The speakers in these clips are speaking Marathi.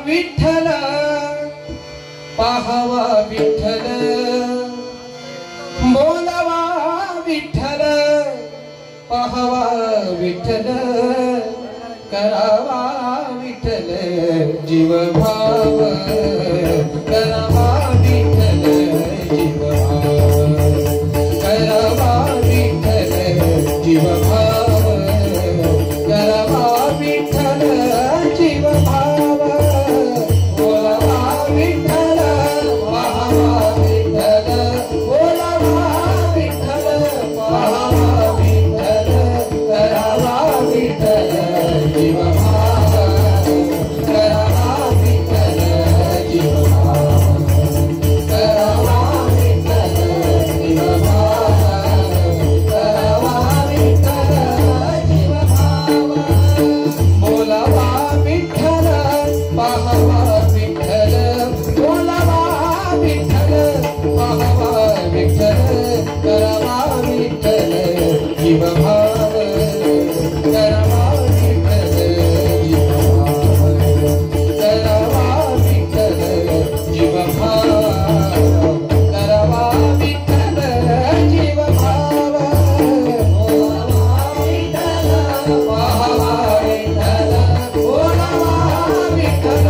विठ्ठल पाहावा विठ्ठल बोलावा विठ्ठल पाहावा विठ्ठल करावा विठ्ठल जीव भाव करावा विठ्ठल जीव भाव करावा विठ्ठल जीव भाव करावा विठ्ठल जीव भाव बोलावा विठ्ठल पाहावा विठ्ठल बोलावा विठ्ठल पाहावा विठ्ठल करावा विठ्ठल जीव भाव करावा विठ्ठल जीव भाव करावा विठ्ठल जीव भाव करावा विठ्ठल जीव भाव बोलावा विठ्ठल पाहावा विठ्ठल बोलावा विठ्ठल पाहावा विठ्ठल करावा विठ्ठल जीव भाव करावा विठ्ठल जीव भाव करावा विठ्ठल जीव भाव करावा विठ्ठल जीव भाव बोलावा विठ्ठल पाहावा विठ्ठल बोलावा विठ्ठल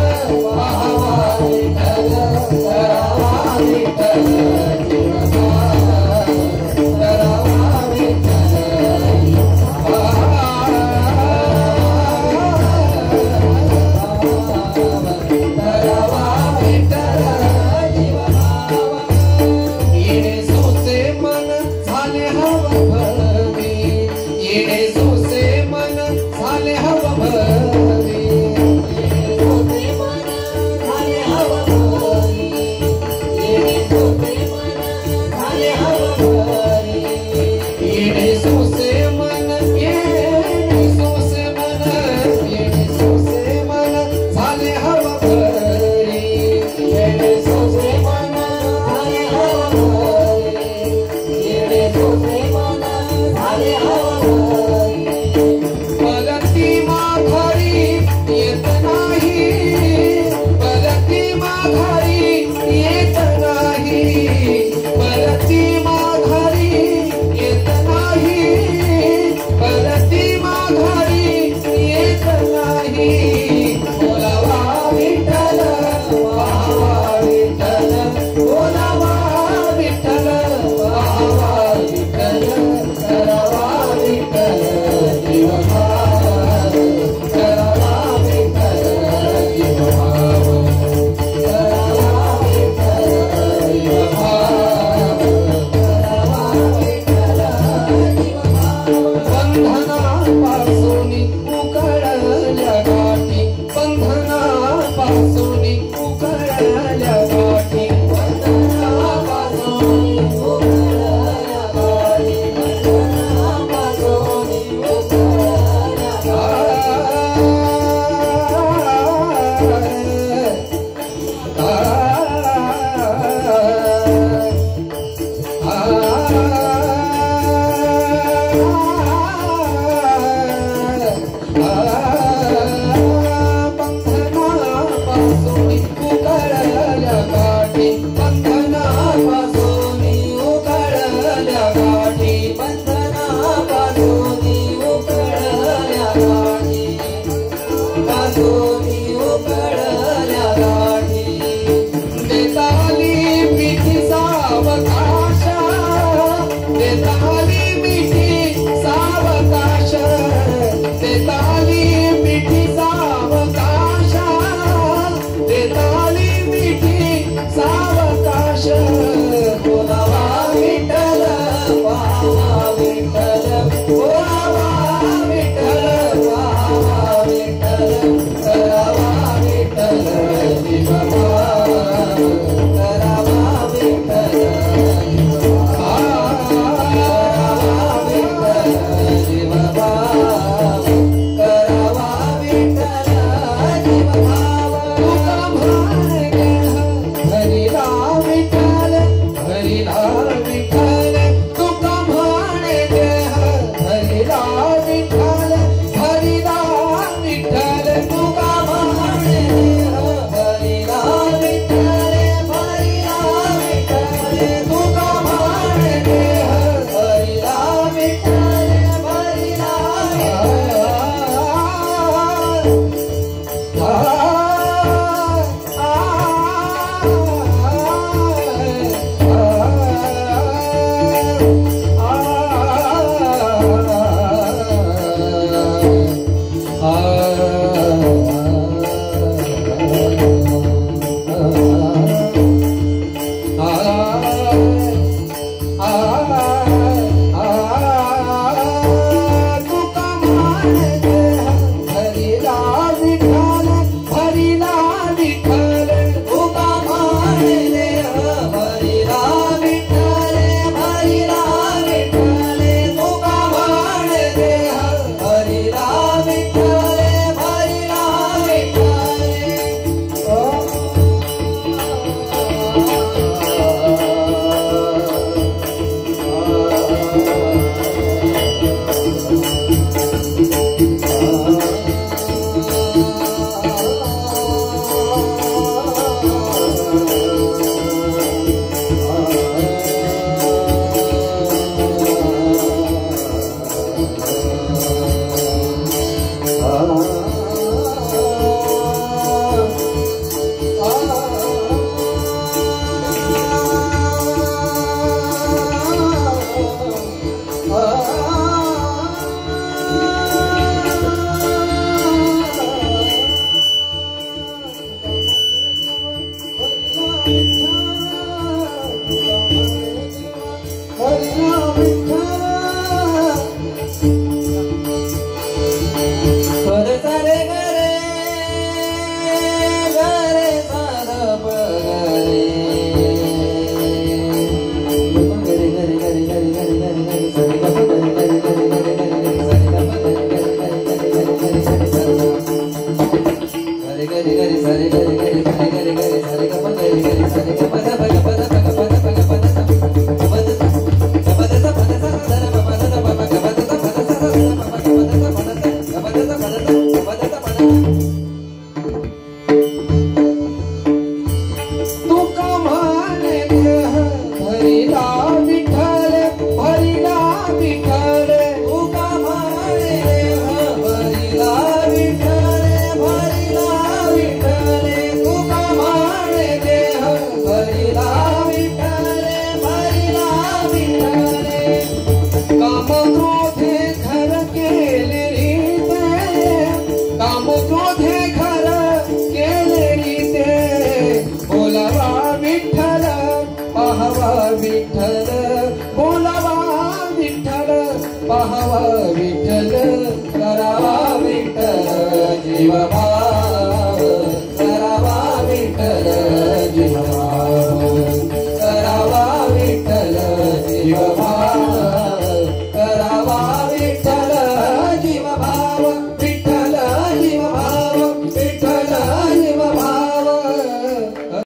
गरे गरे गरे गरे गरे गरे गरे सा रे ग म गरे गरे सा रे ग म ध प